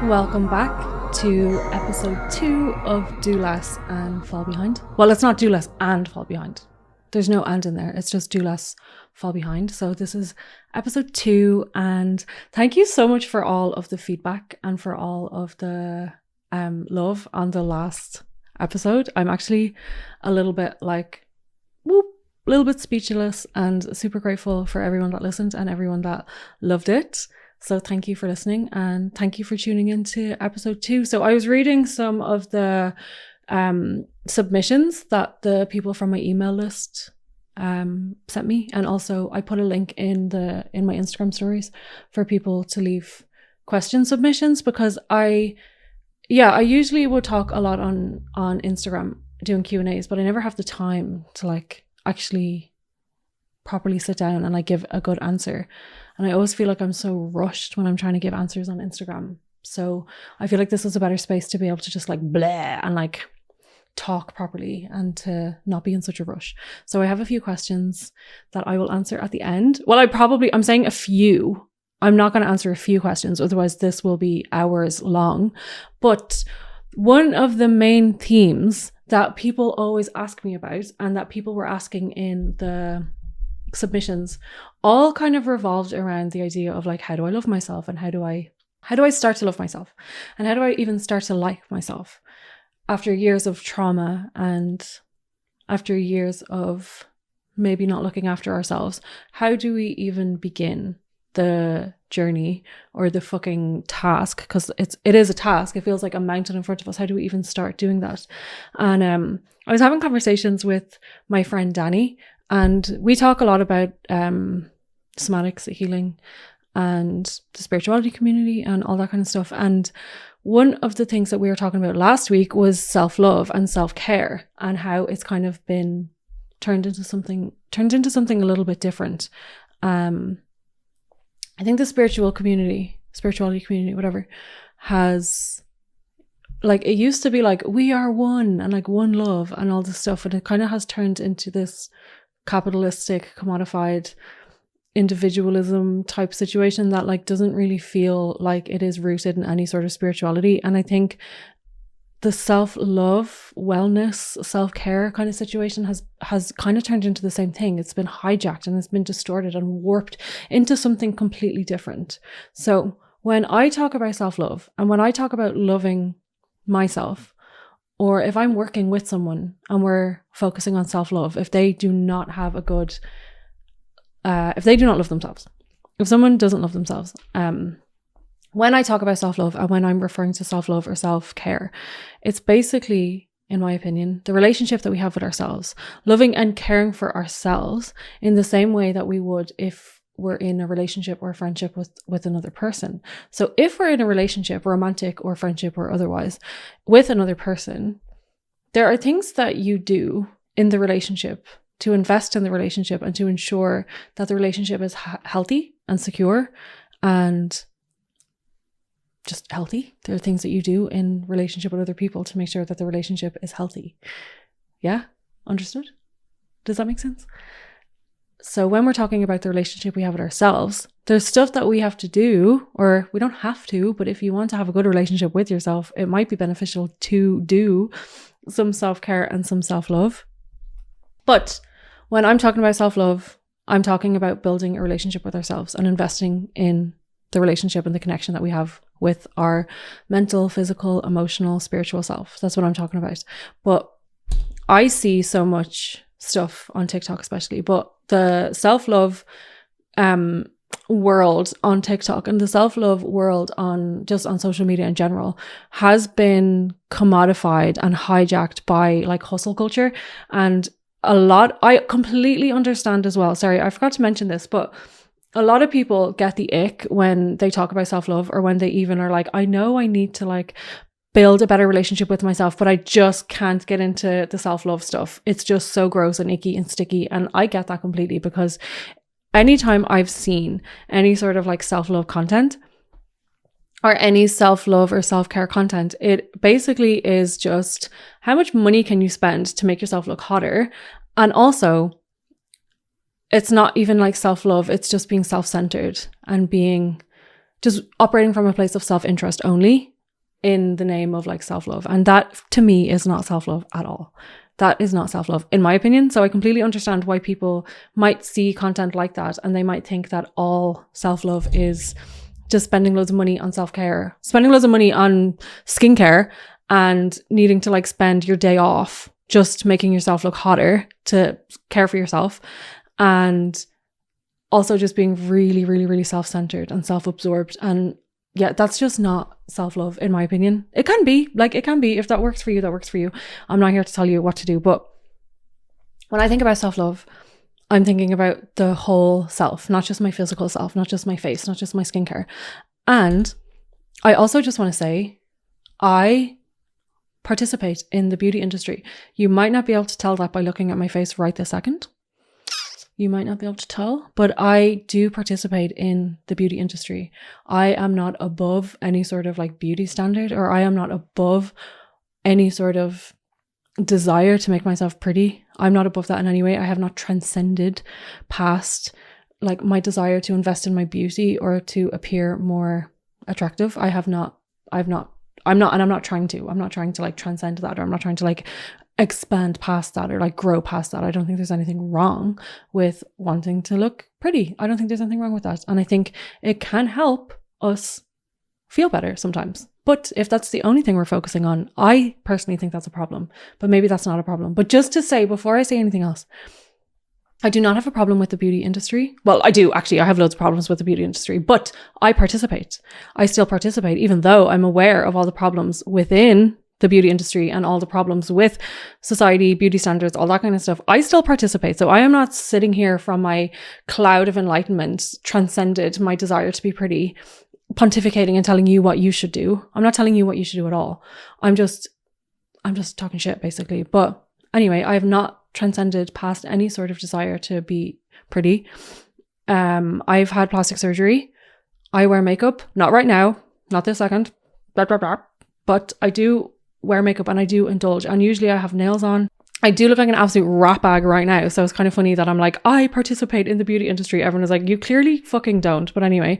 Welcome back to episode 2 of Do Less and Fall Behind. Well, it's not Do Less and Fall Behind. There's no and in there. It's just Do Less, Fall Behind. So this is episode 2, and thank you so much for all of the feedback and for all of the love on the last episode. I'm actually a little bit speechless and super grateful for everyone that listened and everyone that loved it. So thank you for listening and thank you for tuning into episode 2. So I was reading some of the submissions that the people from my email list sent me, and also I put a link in my Instagram stories for people to leave question submissions, because I usually would talk a lot on Instagram doing Q&As, but I never have the time to actually properly sit down and give a good answer. And I always feel like I'm so rushed when I'm trying to give answers on Instagram. So I feel like this is a better space to be able to just blah and talk properly and to not be in such a rush. So I have a few questions that I will answer at the end. Well, I'm saying a few. I'm not going to answer a few questions, otherwise this will be hours long. But one of the main themes that people always ask me about, and that people were asking in the submissions, all kind of revolved around the idea of how do I love myself, and how do I start to love myself, and how do I even start to like myself after years of trauma and after years of maybe not looking after ourselves. How do we even begin the journey or the fucking task? Because it is a task. It feels like a mountain in front of us. How do we even start doing that? And I was having conversations with my friend Danny, and we talk a lot about somatics, healing, and the spirituality community and all that kind of stuff. And one of the things that we were talking about last week was self-love and self-care, and how it's kind of been turned into something a little bit different. I think the spirituality community, whatever, has it used to be we are one and one love and all this stuff, and it kind of has turned into this capitalistic, commodified individualism type situation that doesn't really feel like it is rooted in any sort of spirituality. And I think the self-love, wellness, self-care kind of situation has kind of turned into the same thing. It's been hijacked and it's been distorted and warped into something completely different. So when I talk about self-love and when I talk about loving myself, or if I'm working with someone and we're focusing on self-love, if they do not have a good, if they do not love themselves, if someone doesn't love themselves, when I talk about self-love and when I'm referring to self-love or self-care, it's basically, in my opinion, the relationship that we have with ourselves, loving and caring for ourselves in the same way that we would if we're in a relationship or a friendship with another person. So if we're in a relationship, romantic or friendship or otherwise, with another person, there are things that you do in the relationship to invest in the relationship and to ensure that the relationship is healthy and secure and just healthy. There are things that you do in relationship with other people to make sure that the relationship is healthy. Yeah? Understood? Does that make sense? So when we're talking about the relationship we have with ourselves, there's stuff that we have to do, or we don't have to, but if you want to have a good relationship with yourself, it might be beneficial to do some self-care and some self-love. But when I'm talking about self-love, I'm talking about building a relationship with ourselves and investing in the relationship and the connection that we have with our mental, physical, emotional, spiritual self. That's what I'm talking about. But I see so much stuff on TikTok especially, but the self-love world on TikTok and the self-love world on social media in general has been commodified and hijacked by hustle culture. And I completely understand as well. Sorry, I forgot to mention this, but a lot of people get the ick when they talk about self-love, or when they even are I know I need to build a better relationship with myself, but I just can't get into the self-love stuff. It's just so gross and icky and sticky. And I get that completely, because anytime I've seen any sort of self-love content or any self-love or self-care content, it basically is just how much money can you spend to make yourself look hotter. And also, it's not even self-love, it's just being self-centered and being just operating from a place of self-interest only. in the name of like self-love. And that to me is not self-love at all. That is not self-love, in my opinion. So I completely understand why people might see content like that and they might think that all self-love is just spending loads of money on self-care, spending loads of money on skincare, and needing to like spend your day off just making yourself look hotter to care for yourself, and also just being really, really, really self-centered and self-absorbed. And yeah, that's just not self-love, in my opinion. It can be, if that works for you, that works for you. I'm not here to tell you what to do, but when I think about self-love, I'm thinking about the whole self, not just my physical self, not just my face, not just my skincare. And I also just want to say, I participate in the beauty industry. You might not be able to tell that by looking at my face right this second. You might not be able to tell, but I do participate in the beauty industry. I am not above any sort of like beauty standard, or I am not above any sort of desire to make myself pretty. I'm not above that in any way. I have not transcended past like my desire to invest in my beauty or to appear more attractive. I'm not trying to like transcend that, or I'm not trying to like expand past that or like grow past that. I don't think there's anything wrong with wanting to look pretty. I don't think there's anything wrong with that. And I think it can help us feel better sometimes. But if that's the only thing we're focusing on, I personally think that's a problem. But maybe that's not a problem. But just to say, before I say anything else, I do not have a problem with the beauty industry. Well, I do actually. I have loads of problems with the beauty industry, but I participate. I still participate, even though I'm aware of all the problems within the beauty industry and all the problems with society, beauty standards, all that kind of stuff. I still participate. So I am not sitting here from my cloud of enlightenment, transcended my desire to be pretty, pontificating and telling you what you should do. I'm not telling you what you should do at all. I'm just talking shit basically. But anyway, I have not transcended past any sort of desire to be pretty. I've had plastic surgery. I wear makeup, not right now, not this second, blah, blah, blah. But I do wear makeup and I do indulge. And usually I have nails on. I do look like an absolute rat bag right now. So it's kind of funny that I'm like, I participate in the beauty industry. Everyone is like, you clearly fucking don't. But anyway,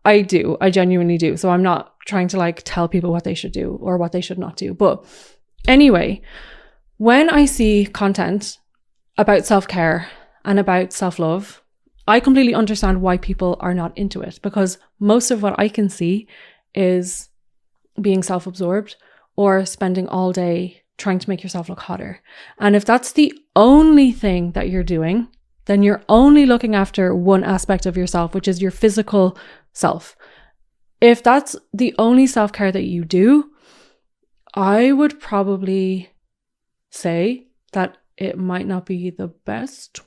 I do. I genuinely do. So I'm not trying to like tell people what they should do or what they should not do. But anyway, when I see content about self-care and about self-love, I completely understand why people are not into it, because most of what I can see is being self-absorbed or spending all day trying to make yourself look hotter. And if that's the only thing that you're doing, then you're only looking after one aspect of yourself, which is your physical self. If that's the only self-care that you do, I would probably say that it might not be the best.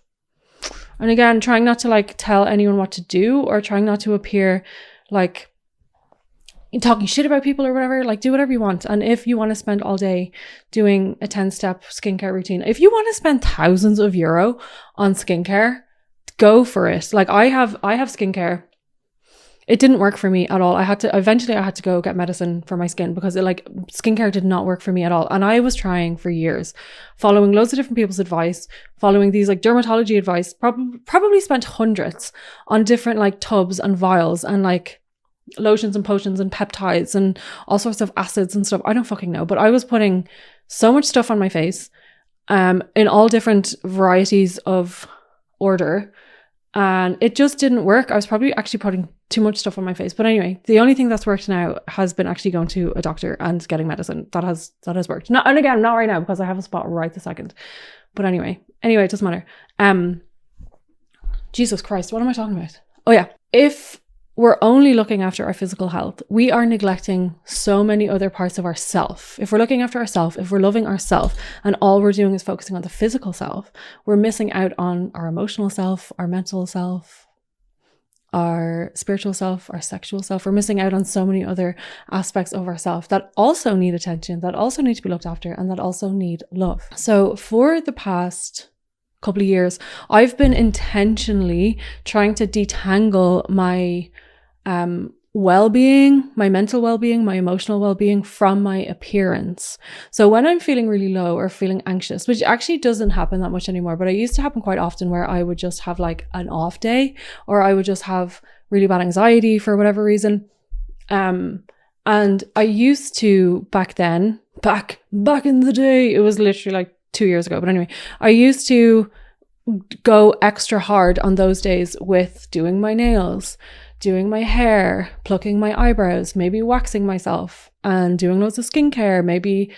And again, trying not to like tell anyone what to do, or trying not to appear like talking shit about people or whatever. Like, do whatever you want. And if you want to spend all day doing a 10-step skincare routine, if you want to spend thousands of euro on skincare, go for it. Like I have skincare. It didn't work for me at all. Eventually I had to go get medicine for my skin, because skincare did not work for me at all. And I was trying for years, following loads of different people's advice, following these like dermatology advice, probably spent hundreds on different like tubs and vials and like lotions and potions and peptides and all sorts of acids and stuff. I don't fucking know. But I was putting so much stuff on my face, in all different varieties of order. And it just didn't work. I was probably actually putting too much stuff on my face. But anyway, the only thing that's worked now has been actually going to a doctor and getting medicine. That has worked. And again, not right now, because I have a spot right this second. But anyway, it doesn't matter. Jesus Christ, what am I talking about? Oh yeah. If we're only looking after our physical health, we are neglecting so many other parts of ourself. If we're looking after ourself, if we're loving ourself, and all we're doing is focusing on the physical self, we're missing out on our emotional self, our mental self, our spiritual self, our sexual self. We're missing out on so many other aspects of ourself that also need attention, that also need to be looked after, and that also need love. So for the past couple of years, I've been intentionally trying to detangle my well-being, my mental well-being, my emotional well-being from my appearance. So when I'm feeling really low or feeling anxious, which actually doesn't happen that much anymore, but it used to happen quite often, where I would just have like an off day, or I would just have really bad anxiety for whatever reason. And I used to back in the day, it was literally like 2 years ago. But anyway, I used to go extra hard on those days with doing my nails, doing my hair, plucking my eyebrows, maybe waxing myself and doing loads of skincare, maybe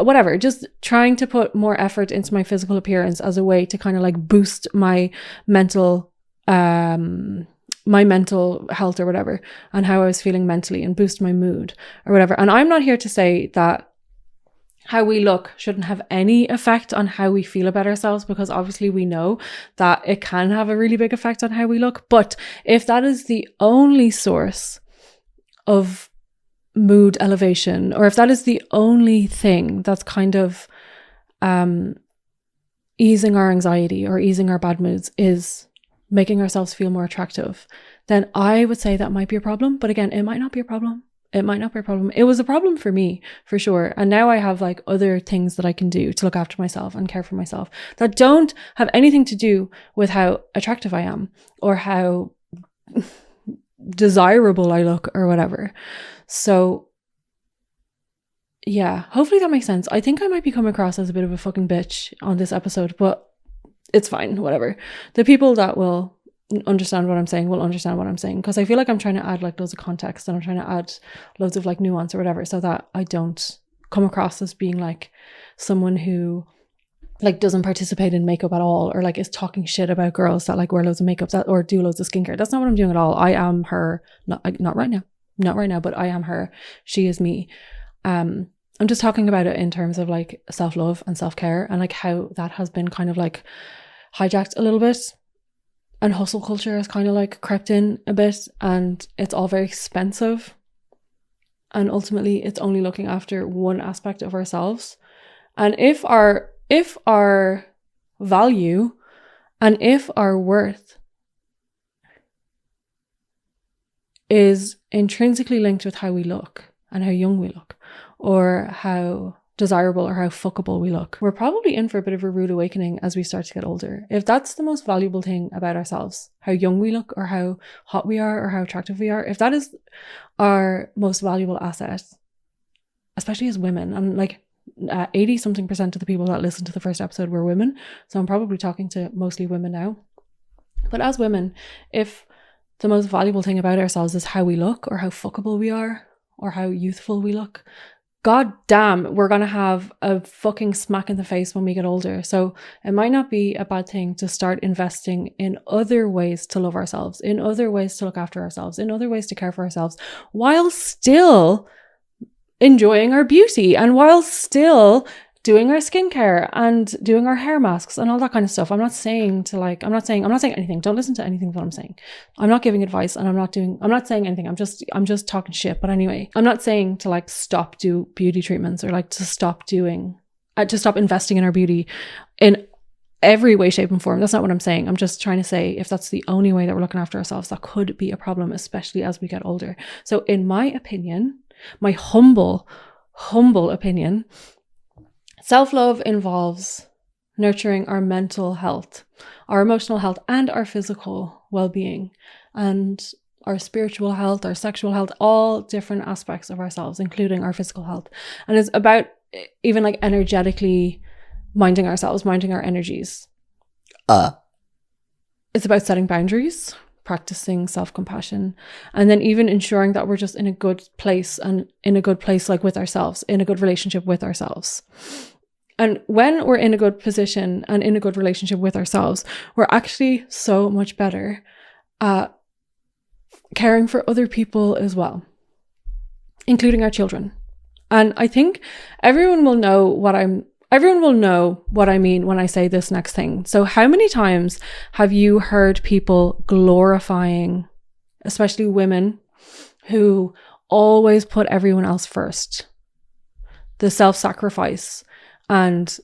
whatever, just trying to put more effort into my physical appearance as a way to kind of like boost my mental health or whatever, and how I was feeling mentally, and boost my mood or whatever. And I'm not here to say that how we look shouldn't have any effect on how we feel about ourselves, because obviously we know that it can have a really big effect on how we look. But if that is the only source of mood elevation, or if that is the only thing that's kind of easing our anxiety or easing our bad moods, is making ourselves feel more attractive, then I would say that might be a problem. But again, it might not be a problem. It might not be a problem. It was a problem for me, for sure. And now I have like other things that I can do to look after myself and care for myself that don't have anything to do with how attractive I am or how desirable I look or whatever. So yeah, hopefully that makes sense. I think I might be coming across as a bit of a fucking bitch on this episode, but it's fine, whatever. The people that will understand what I'm saying will understand what I'm saying, because I feel like I'm trying to add like loads of context, and I'm trying to add loads of like nuance or whatever, so that I don't come across as being like someone who like doesn't participate in makeup at all, or like is talking shit about girls that like wear loads of makeup that or do loads of skincare. That's not what I'm doing at all. I am her, not right now, but I am her. She is me. I'm just talking about it in terms of like self-love and self-care, and like how that has been kind of like hijacked a little bit, and hustle culture has kind of like crept in a bit, and it's all very expensive, and ultimately it's only looking after one aspect of ourselves. And if our value and if our worth is intrinsically linked with how we look and how young we look, or how desirable or how fuckable we look, we're probably in for a bit of a rude awakening as we start to get older. If that's the most valuable thing about ourselves, how young we look or how hot we are or how attractive we are, if that is our most valuable asset, especially as women, and like 80 something percent of the people that listened to the first episode were women, so I'm probably talking to mostly women now. But as women, if the most valuable thing about ourselves is how we look or how fuckable we are or how youthful we look, god damn, we're gonna have a fucking smack in the face when we get older. So it might not be a bad thing to start investing in other ways to love ourselves, in other ways to look after ourselves, in other ways to care for ourselves, while still enjoying our beauty and while still doing our skincare and doing our hair masks and all that kind of stuff. I'm not saying anything. Don't listen to anything that I'm saying. I'm not giving advice, and I'm not saying anything. I'm just talking shit. But anyway, I'm not saying to like stop do beauty treatments, or like to stop investing in our beauty in every way, shape and form. That's not what I'm saying. I'm just trying to say, if that's the only way that we're looking after ourselves, that could be a problem, especially as we get older. So in my opinion, my humble opinion, self-love involves nurturing our mental health, our emotional health, and our physical well-being, and our spiritual health, our sexual health, all different aspects of ourselves, including our physical health. And it's about even like energetically minding ourselves, minding our energies. It's about setting boundaries, practicing self-compassion, and then even ensuring that we're just in a good place, and in a good place like with ourselves, in a good relationship with ourselves. And when we're in a good position and in a good relationship with ourselves, we're actually so much better at caring for other people as well, including our children. And I think everyone will know what I mean when I say this next thing. So how many times have you heard people glorifying, especially women, who always put everyone else first? The self-sacrifice and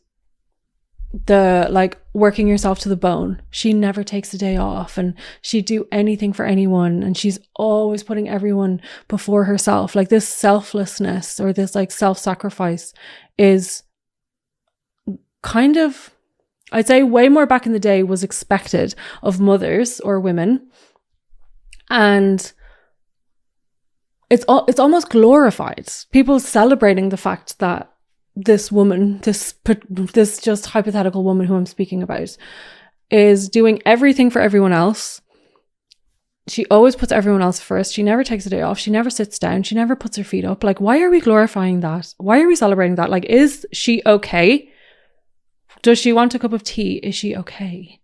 the like working yourself to the bone. She never takes a day off, and she'd do anything for anyone, and she's always putting everyone before herself. Like this selflessness or this like self-sacrifice is kind of, I'd say way more back in the day, was expected of mothers or women. And it's almost glorified. People celebrating the fact that this woman, this just hypothetical woman who I'm speaking about, is doing everything for everyone else. She always puts everyone else first. She never takes a day off. She never sits down. She never puts her feet up. Like, why are we glorifying that? Why are we celebrating that? Like, is she okay? Does she want a cup of tea? Is she okay?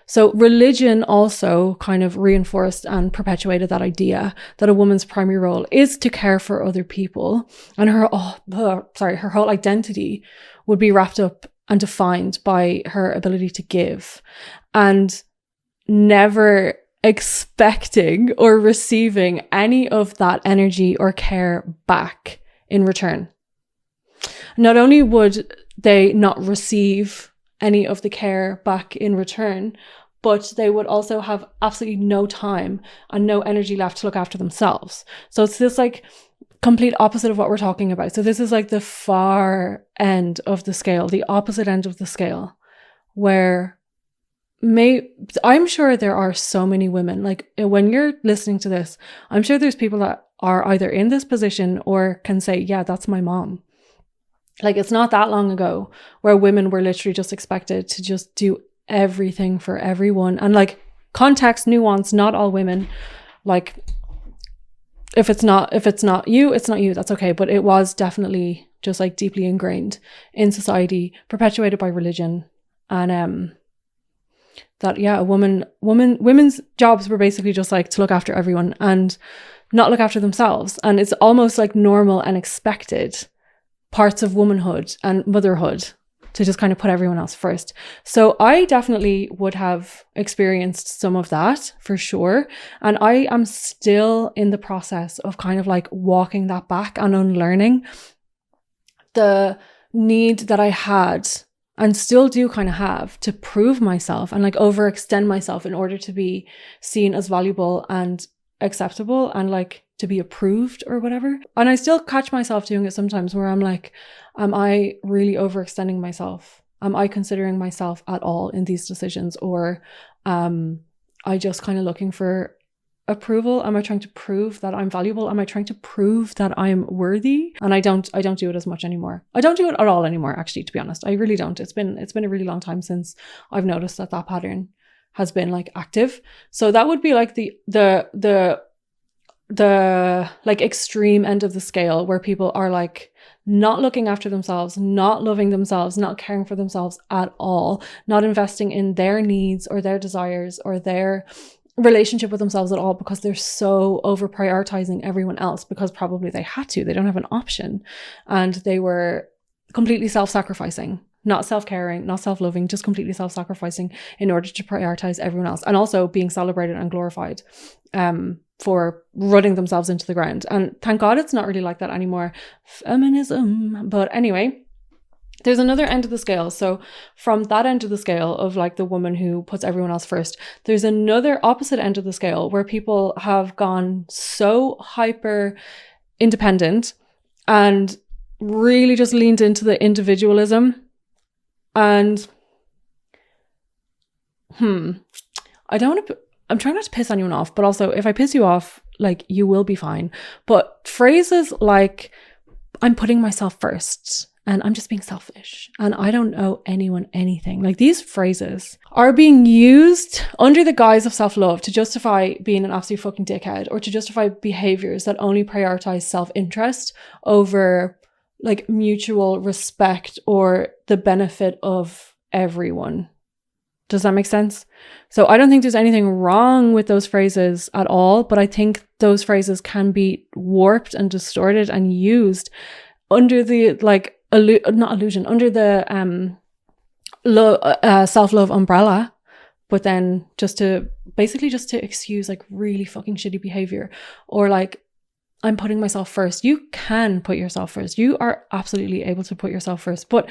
So religion also kind of reinforced and perpetuated that idea that a woman's primary role is to care for other people, and her whole identity would be wrapped up and defined by her ability to give, and never expecting or receiving any of that energy or care back in return. Not only would they not receive any of the care back in return, but they would also have absolutely no time and no energy left to look after themselves. So it's this like complete opposite of what we're talking about. So this is like the far end of the scale, the opposite end of the scale, where I'm sure there are so many women, like when you're listening to this, I'm sure there's people that are either in this position or can say, yeah, that's my mom. Like, it's not that long ago where women were literally just expected to just do everything for everyone. And like, context, nuance, not all women, like if it's not you, it's not you, that's okay. But it was definitely just like deeply ingrained in society, perpetuated by religion. And that, yeah, women's jobs were basically just like to look after everyone and not look after themselves. And it's almost like normal and expected parts of womanhood and motherhood to just kind of put everyone else first. So I definitely would have experienced some of that for sure. And I am still in the process of kind of like walking that back and unlearning the need that I had and still do kind of have to prove myself and like overextend myself in order to be seen as valuable and acceptable and like to be approved or whatever. And I still catch myself doing it sometimes where I'm like, am I really overextending myself? Am I considering myself at all in these decisions? Or I just kind of looking for approval? Am I trying to prove that I'm valuable? Am I trying to prove that I'm worthy? And I don't do it as much anymore. I don't do it at all anymore, actually, to be honest. I really don't. It's been a really long time since I've noticed that pattern has been like active. So that would be like the like extreme end of the scale, where people are like not looking after themselves, not loving themselves, not caring for themselves at all, not investing in their needs or their desires or their relationship with themselves at all, because they're so over prioritizing everyone else because probably they had to, they don't have an option, and they were completely self-sacrificing, not self-caring, not self-loving, just completely self-sacrificing in order to prioritize everyone else, and also being celebrated and glorified for running themselves into the ground. And thank God it's not really like that anymore. Feminism. But anyway, there's another end of the scale. So from that end of the scale of like the woman who puts everyone else first, there's another opposite end of the scale where people have gone so hyper independent and really just leaned into the individualism. And I'm trying not to piss anyone off, but also if I piss you off, like, you will be fine. But phrases like, I'm putting myself first, and I'm just being selfish, and I don't owe anyone anything. Like, these phrases are being used under the guise of self-love to justify being an absolute fucking dickhead, or to justify behaviors that only prioritize self-interest over like mutual respect or the benefit of everyone. Does that make sense? So I don't think there's anything wrong with those phrases at all, but I think those phrases can be warped and distorted and used under the like under the self-love umbrella, but then just to excuse like really fucking shitty behavior, or like, I'm putting myself first. You can put yourself first. You are absolutely able to put yourself first, but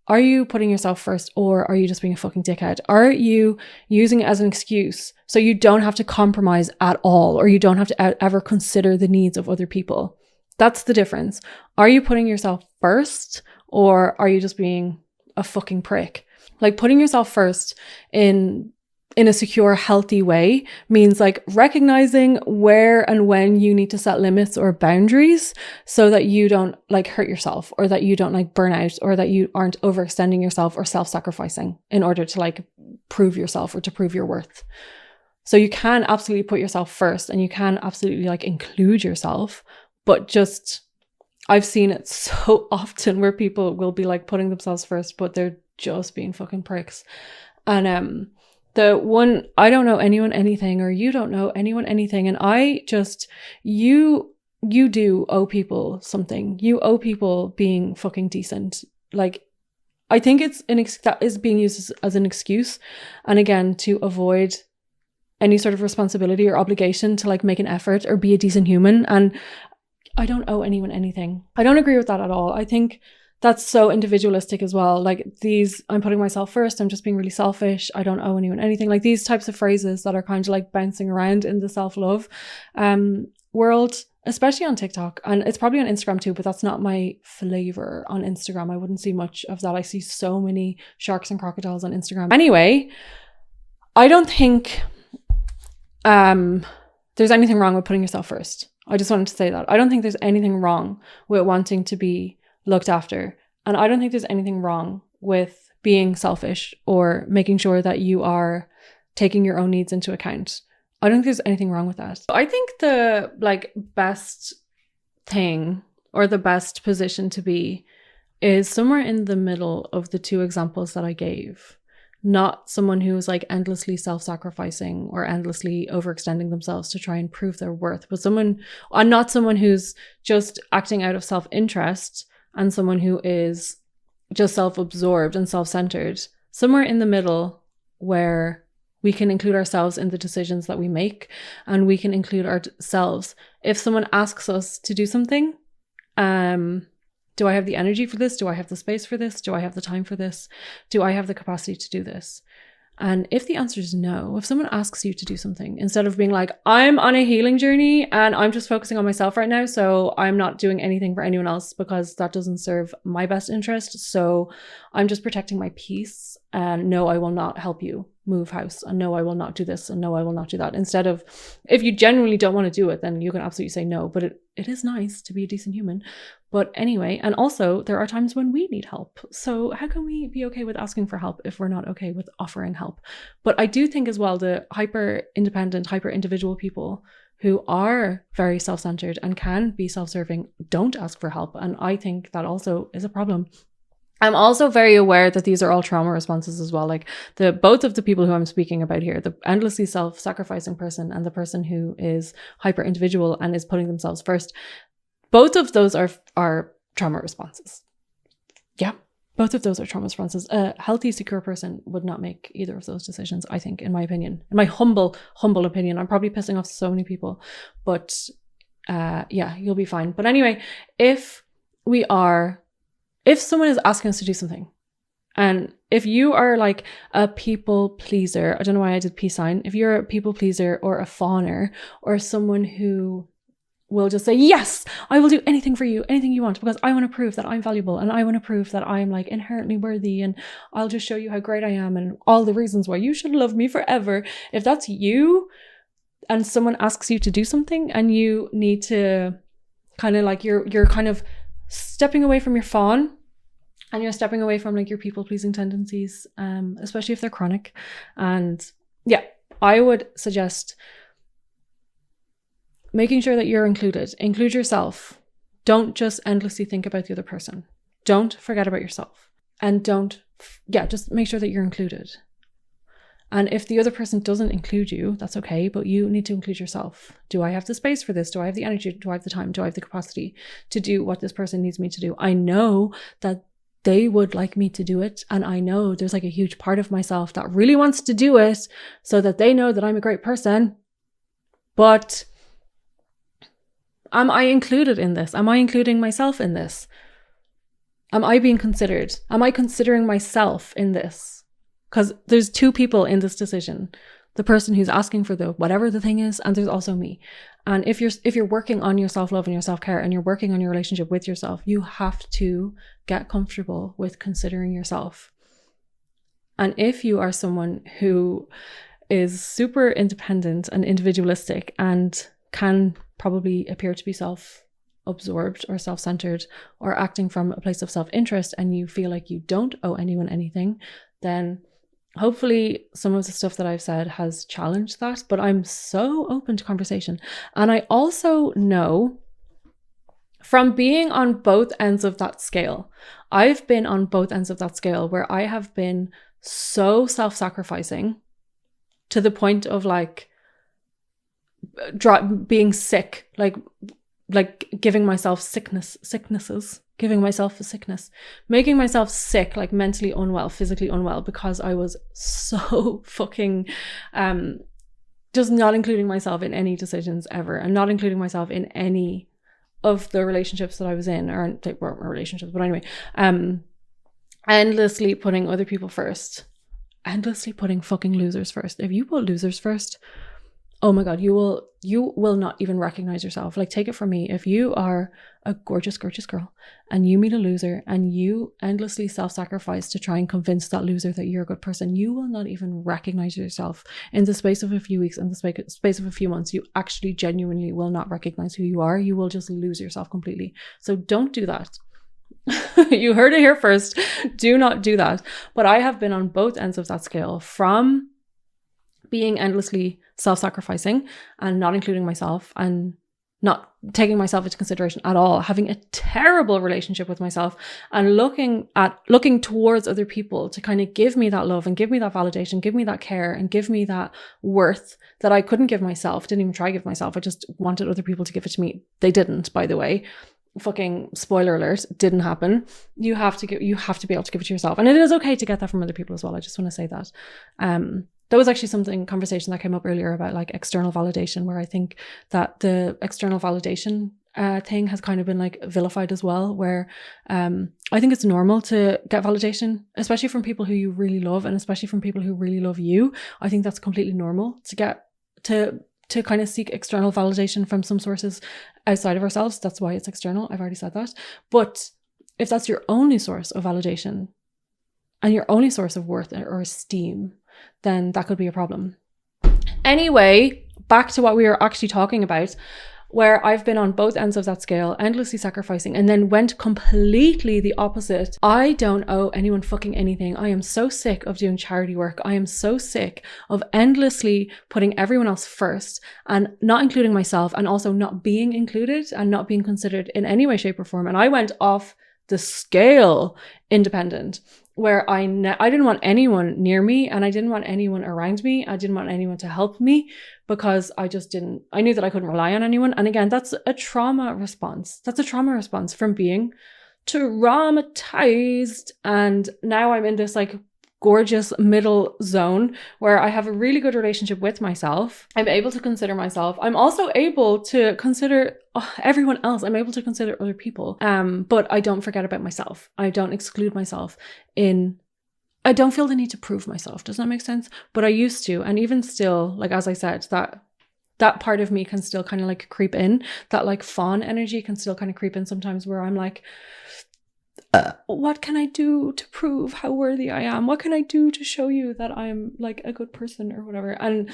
are you putting yourself first, or are you just being a fucking dickhead? Are you using it as an excuse so you don't have to compromise at all, or you don't have to ever consider the needs of other people? That's the difference. Are you putting yourself first, or are you just being a fucking prick? Like, putting yourself first in in a secure, healthy way means like recognizing where and when you need to set limits or boundaries so that you don't like hurt yourself, or that you don't like burn out, or that you aren't overextending yourself or self-sacrificing in order to like prove yourself or to prove your worth. So you can absolutely put yourself first, and you can absolutely like include yourself, but just, I've seen it so often where people will be like putting themselves first, but they're just being fucking pricks. And the one, I don't know anyone anything, or you don't know anyone anything, and I just, you do owe people something. You owe people being fucking decent. Like, I think it's that is being used as an excuse, and again, to avoid any sort of responsibility or obligation to like make an effort or be a decent human. And I don't owe anyone anything. I don't agree with that at all. I think that's so individualistic as well. Like these, I'm putting myself first, I'm just being really selfish, I don't owe anyone anything. Like these types of phrases that are kind of like bouncing around in the self-love world, especially on TikTok. And it's probably on Instagram too, but that's not my flavor on Instagram. I wouldn't see much of that. I see so many sharks and crocodiles on Instagram. Anyway, I don't think there's anything wrong with putting yourself first. I just wanted to say that. I don't think there's anything wrong with wanting to be looked after. And I don't think there's anything wrong with being selfish or making sure that you are taking your own needs into account. I don't think there's anything wrong with that. I think the like best thing, or the best position to be, is somewhere in the middle of the two examples that I gave. Not someone who's like endlessly self-sacrificing or endlessly overextending themselves to try and prove their worth, but not someone who's just acting out of self-interest, and someone who is just self-absorbed and self-centered. Somewhere in the middle where we can include ourselves in the decisions that we make, and we can include ourselves. If someone asks us to do something, do I have the energy for this? Do I have the space for this? Do I have the time for this? Do I have the capacity to do this? And if the answer is no, if someone asks you to do something, instead of being like, I'm on a healing journey and I'm just focusing on myself right now, so I'm not doing anything for anyone else because that doesn't serve my best interest, so I'm just protecting my peace, and no, I will not help you move house, and no, I will not do this, and no, I will not do that. Instead of, if you genuinely don't want to do it, then you can absolutely say no, but it is nice to be a decent human. But anyway, and also there are times when we need help. So how can we be okay with asking for help if we're not okay with offering help? But I do think as well, the hyper independent, hyper individual people who are very self-centered and can be self-serving don't ask for help. And I think that also is a problem. I'm also very aware that these are all trauma responses as well. Like both of the people who I'm speaking about here, the endlessly self-sacrificing person and the person who is hyper individual and is putting themselves first, both of those are trauma responses. Yeah, both of those are trauma responses. A healthy, secure person would not make either of those decisions, I think, in my opinion. In my humble opinion. I'm probably pissing off so many people, but yeah, you'll be fine. But anyway, if someone is asking us to do something, and if you are like a people pleaser, I don't know why I did peace sign. If you're a people pleaser or a fawner, or someone who will just say, yes, I will do anything for you, anything you want, because I want to prove that I'm valuable, and I want to prove that I'm like inherently worthy, and I'll just show you how great I am and all the reasons why you should love me forever. If that's you, and someone asks you to do something, and you need to kind of like, you're kind of stepping away from your fawn, and you're stepping away from like your people-pleasing tendencies, especially if they're chronic. And yeah, I would suggest making sure that you're included. Include yourself. Don't just endlessly think about the other person. Don't forget about yourself. And just make sure that you're included. And if the other person doesn't include you, that's okay, but you need to include yourself. Do I have the space for this? Do I have the energy? Do I have the time? Do I have the capacity to do what this person needs me to do? I know that they would like me to do it, and I know there's like a huge part of myself that really wants to do it so that they know that I'm a great person. But am I included in this? Am I including myself in this? Am I being considered? Am I considering myself in this? Because there's two people in this decision. The person who's asking for the whatever the thing is, and there's also me. And if you're working on your self-love and your self-care, and you're working on your relationship with yourself, you have to get comfortable with considering yourself. And if you are someone who is super independent and individualistic and can probably appear to be self-absorbed or self-centered or acting from a place of self-interest, and you feel like you don't owe anyone anything, then hopefully some of the stuff that I've said has challenged that. But I'm so open to conversation. And I also know from being on both ends of that scale, I've been on both ends of that scale where I have been so self-sacrificing to the point of like being sick, like giving myself sicknesses, giving myself a sickness, making myself sick, like mentally unwell, physically unwell, because I was so fucking just not including myself in any decisions ever, and not including myself in any of the relationships that I was in, or they weren't relationships, but anyway, endlessly putting other people first, endlessly putting fucking losers first. If you put losers first, oh my God, you will not even recognize yourself. Like, take it from me. If you are a gorgeous, gorgeous girl and you meet a loser and you endlessly self-sacrifice to try and convince that loser that you're a good person, you will not even recognize yourself. In the space of a few weeks, in the space of a few months, you actually genuinely will not recognize who you are. You will just lose yourself completely. So don't do that. You heard it here first. Do not do that. But I have been on both ends of that scale, from being endlessly self-sacrificing and not including myself and not taking myself into consideration at all, having a terrible relationship with myself, and looking towards other people to kind of give me that love and give me that validation, give me that care and give me that worth that I couldn't give myself, didn't even try to give myself. I just wanted other people to give it to me. They didn't, by the way. Fucking spoiler alert, didn't happen. You have to be able to give it to yourself, and it is okay to get that from other people as well. I just want to say that. That was actually conversation that came up earlier about like external validation, where I think that the external validation thing has kind of been like vilified as well, where I think it's normal to get validation, especially from people who you really love, and especially from people who really love you. I think that's completely normal to get to kind of seek external validation from some sources outside of ourselves. That's why it's external. I've already said that. But if that's your only source of validation and your only source of worth or esteem, then that could be a problem. Anyway, back to what we were actually talking about, where I've been on both ends of that scale, endlessly sacrificing, and then went completely the opposite. I don't owe anyone fucking anything. I am so sick of doing charity work. I am so sick of endlessly putting everyone else first and not including myself, and also not being included and not being considered in any way, shape or form. And I went off the scale independent, where I didn't want anyone near me, and I didn't want anyone around me. I didn't want anyone to help me, because I knew that I couldn't rely on anyone. And again, that's a trauma response. That's a trauma response from being traumatized. And now I'm in this like gorgeous middle zone where I have a really good relationship with myself. I'm able to consider myself. I'm also able to consider everyone else. I'm able to consider other people. But I don't forget about myself. I don't exclude myself I don't feel the need to prove myself. Does that make sense? But I used to. And even still, like, as I said, that part of me can still kind of like creep in. That like fawn energy can still kind of creep in sometimes, where I'm like, what can I do to prove how worthy I am? What can I do to show you that I'm like a good person or whatever? And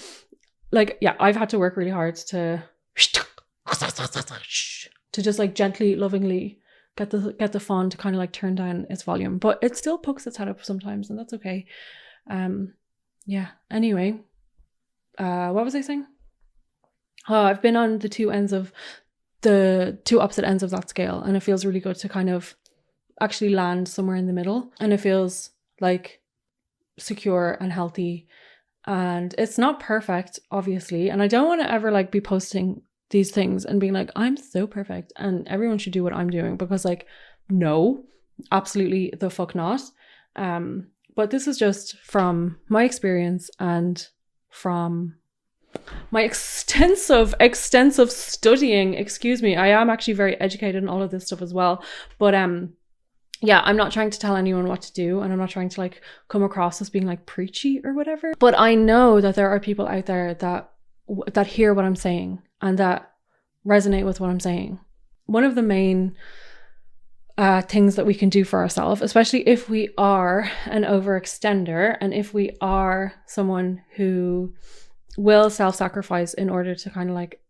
like, yeah, I've had to work really hard to just like gently, lovingly get the fawn to kind of like turn down its volume, but it still pokes its head up sometimes, and that's okay. Yeah. Anyway, what was I saying? I've been on the two opposite ends of that scale, and it feels really good to kind of actually land somewhere in the middle, and it feels like secure and healthy. And it's not perfect, obviously, and I don't want to ever like be posting these things and being like, I'm so perfect and everyone should do what I'm doing, because like, no, absolutely the fuck not. But this is just from my experience and from my extensive studying. Excuse me, I am actually very educated in all of this stuff as well. But yeah, I'm not trying to tell anyone what to do, and I'm not trying to like come across as being like preachy or whatever. But I know that there are people out there that hear what I'm saying and that resonate with what I'm saying. One of the main things that we can do for ourselves, especially if we are an overextender and if we are someone who will self-sacrifice in order to kind of like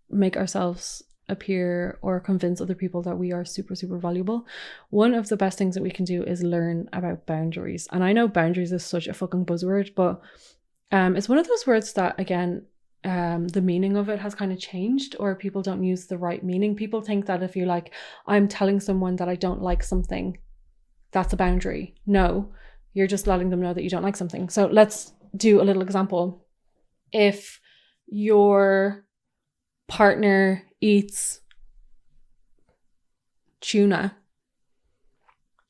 make ourselves appear or convince other people that we are super, super valuable. One of the best things that we can do is learn about boundaries. And I know boundaries is such a fucking buzzword, but it's one of those words that, again, the meaning of it has kind of changed, or people don't use the right meaning. People think that if you're like, I'm telling someone that I don't like something, that's a boundary. No, you're just letting them know that you don't like something. So let's do a little example. If your partner eats tuna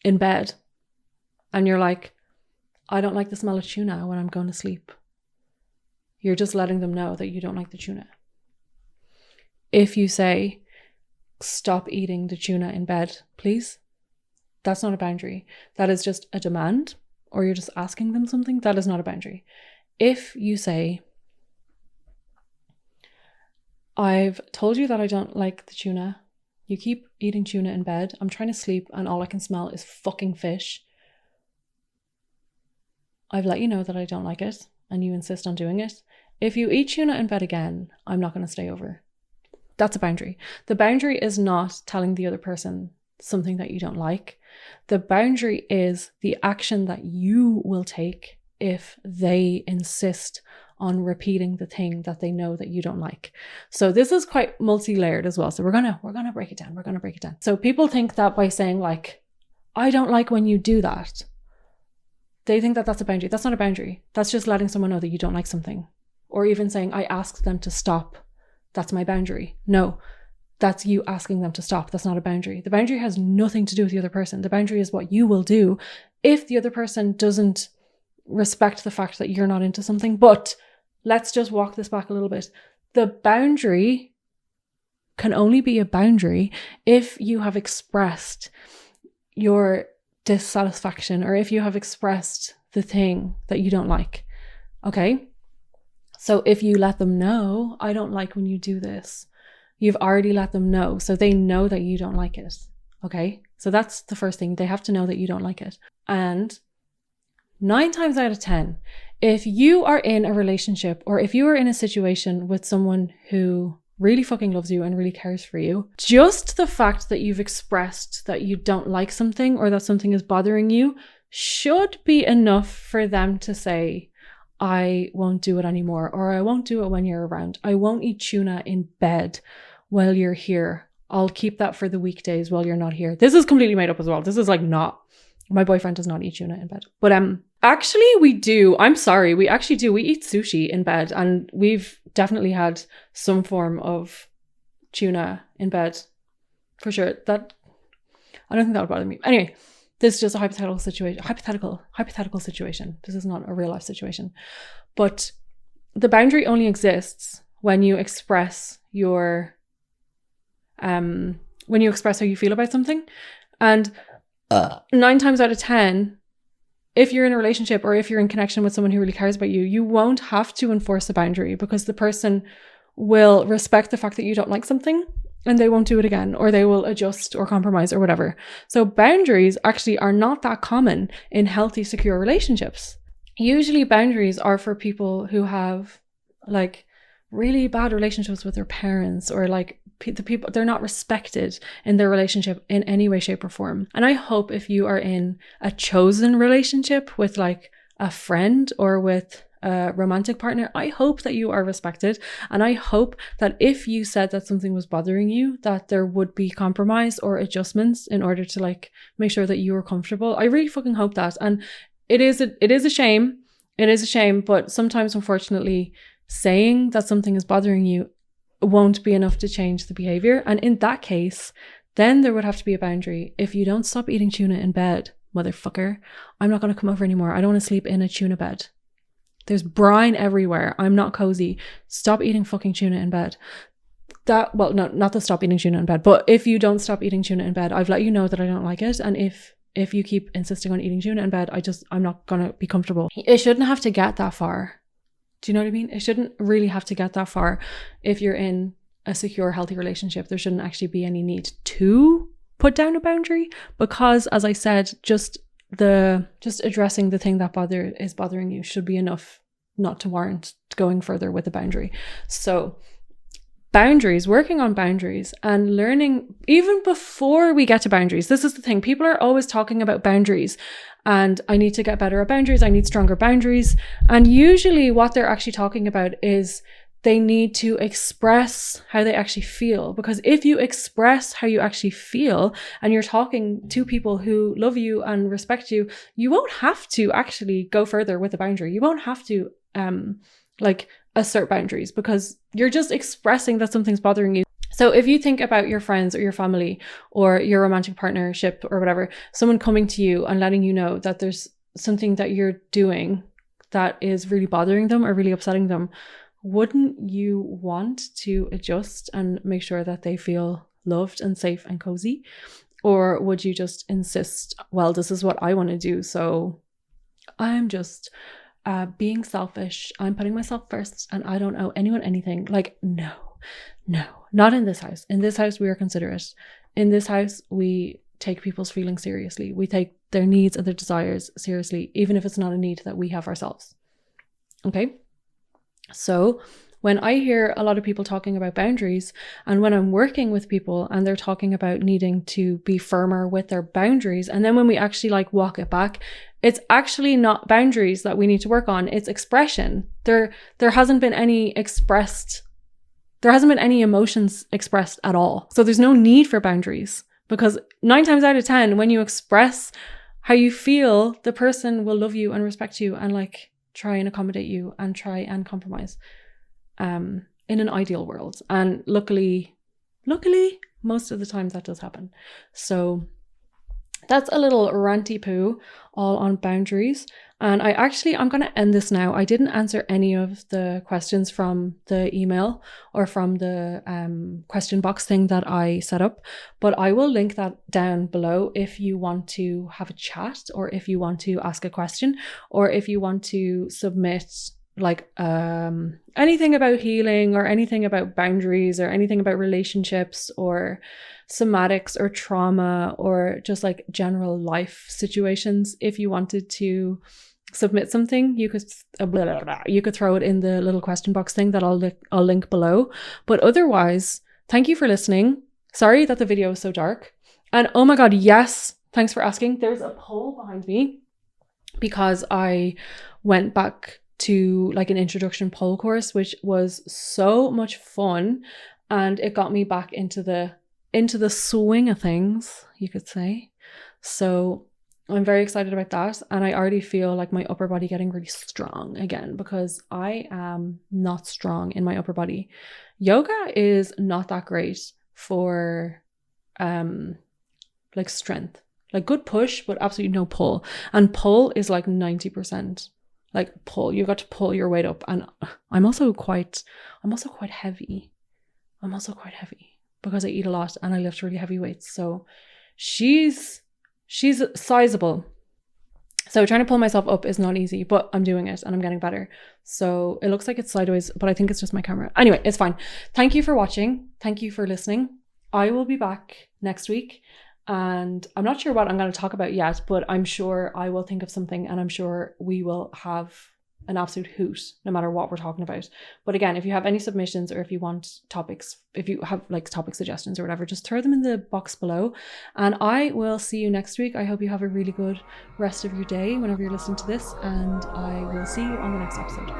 in bed and you're like, I don't like the smell of tuna when I'm going to sleep, you're just letting them know that you don't like the tuna. If you say, stop eating the tuna in bed, please, that's not a boundary. That is just a demand, or you're just asking them something. That is not a boundary. If you say, I've told you that I don't like the tuna, you keep eating tuna in bed, I'm trying to sleep and all I can smell is fucking fish, I've let you know that I don't like it and you insist on doing it. If you eat tuna in bed again, I'm not going to stay over. That's a boundary. The boundary is not telling the other person something that you don't like. The boundary is the action that you will take if they insist on repeating the thing that they know that you don't like. So this is quite multi-layered as well. So we're gonna break it down. We're gonna break it down. So people think that by saying like, I don't like when you do that, they think that that's a boundary. That's not a boundary. That's just letting someone know that you don't like something. Or even saying, I asked them to stop. That's my boundary. No, that's you asking them to stop. That's not a boundary. The boundary has nothing to do with the other person. The boundary is what you will do if the other person doesn't respect the fact that you're not into something. But let's just walk this back a little bit. The boundary can only be a boundary if you have expressed your dissatisfaction, or if you have expressed the thing that you don't like. Okay? So if you let them know, I don't like when you do this, you've already let them know. So they know that you don't like it. Okay? So that's the first thing. They have to know that you don't like it. And 9 times out of 10, if you are in a relationship, or if you are in a situation with someone who really fucking loves you and really cares for you, just the fact that you've expressed that you don't like something or that something is bothering you should be enough for them to say, I won't do it anymore, or I won't do it when you're around. I won't eat tuna in bed while you're here. I'll keep that for the weekdays while you're not here. This is completely made up as well. This is like not, my boyfriend does not eat tuna in bed. But actually we do. I'm sorry. We actually do. We eat sushi in bed, and we've definitely had some form of tuna in bed for sure. That, I don't think that would bother me. Anyway, this is just a hypothetical situation. This is not a real life situation. But the boundary only exists when you express your, when you express how you feel about something. And 9 times out of 10, if you're in a relationship or if you're in connection with someone who really cares about you, you won't have to enforce a boundary, because the person will respect the fact that you don't like something and they won't do it again, or they will adjust or compromise or whatever. So boundaries actually are not that common in healthy, secure relationships. Usually boundaries are for people who have like really bad relationships with their parents, or like the people, they're not respected in their relationship in any way, shape or form. And I hope if you are in a chosen relationship with like a friend or with a romantic partner, I hope that you are respected. And I hope that if you said that something was bothering you, that there would be compromise or adjustments in order to like make sure that you are comfortable. I really fucking hope that. And it is a shame. It is a shame, but sometimes, unfortunately, saying that something is bothering you won't be enough to change the behavior. And in that case, then there would have to be a boundary. If you don't stop eating tuna in bed, motherfucker, I'm not going to come over anymore. I don't want to sleep in a tuna bed. There's brine everywhere. I'm not cozy. Stop eating fucking tuna in bed. Well, no, not to stop eating tuna in bed, but if you don't stop eating tuna in bed, I've let you know that I don't like it. And if you keep insisting on eating tuna in bed, I'm not going to be comfortable. It shouldn't have to get that far. Do you know what I mean? It shouldn't really have to get that far. If you're in a secure, healthy relationship, there shouldn't actually be any need to put down a boundary, because as I said, just addressing the thing that is bothering you should be enough not to warrant going further with a boundary. So boundaries, working on boundaries and learning even before we get to boundaries. This is the thing. People are always talking about boundaries and I need to get better at boundaries. I need stronger boundaries. And usually what they're actually talking about is they need to express how they actually feel. Because if you express how you actually feel and you're talking to people who love you and respect you, you won't have to actually go further with a boundary. You won't have to assert boundaries because you're just expressing that something's bothering you. So if you think about your friends or your family or your romantic partnership or whatever, someone coming to you and letting you know that there's something that you're doing that is really bothering them or really upsetting them, wouldn't you want to adjust and make sure that they feel loved and safe and cozy? Or would you just insist, well, this is what I want to do, so I'm just being selfish, I'm putting myself first and I don't owe anyone anything? Like, no, not in this house. In this house, we are considerate. In this house, we take people's feelings seriously. We take their needs and their desires seriously, even if it's not a need that we have ourselves. Okay? So when I hear a lot of people talking about boundaries, and when I'm working with people and they're talking about needing to be firmer with their boundaries, and then when we actually walk it back, it's actually not boundaries that we need to work on, it's expression. There hasn't been any emotions expressed at all. So there's no need for boundaries, because 9 times out of 10, when you express how you feel, the person will love you and respect you and try and accommodate you and try and compromise in an ideal world. And luckily, most of the time that does happen. So that's a little ranty poo all on boundaries. And I'm going to end this now. I didn't answer any of the questions from the email or from the question box thing that I set up, but I will link that down below if you want to have a chat, or if you want to ask a question, or if you want to submit anything about healing or anything about boundaries or anything about relationships or somatics or trauma or just general life situations. If you wanted to submit something, you could throw it in the little question box thing that I'll link below. But otherwise, thank you for listening. Sorry that the video is so dark. And oh my god, yes, thanks for asking. There's a poll behind me because I went back to an introduction pole course, which was so much fun, and it got me back into the swing of things, you could say. So I'm very excited about that, and I already feel my upper body getting really strong again, because I am not strong in my upper body. Yoga is not that great for strength, good push but absolutely no pull, and pull is 90%. Pull, you got to pull your weight up. And I'm also quite heavy. Because I eat a lot and I lift really heavy weights. So she's sizable. So trying to pull myself up is not easy, but I'm doing it and I'm getting better. So it looks like it's sideways, but I think it's just my camera. Anyway, it's fine. Thank you for watching. Thank you for listening. I will be back next week. And I'm not sure what I'm going to talk about yet, but I'm sure I will think of something, and I'm sure we will have an absolute hoot no matter what we're talking about. But again, if you have any submissions or if you want topics, if you have topic suggestions or whatever, just throw them in the box below. And I will see you next week. I hope you have a really good rest of your day whenever you're listening to this, and I will see you on the next episode.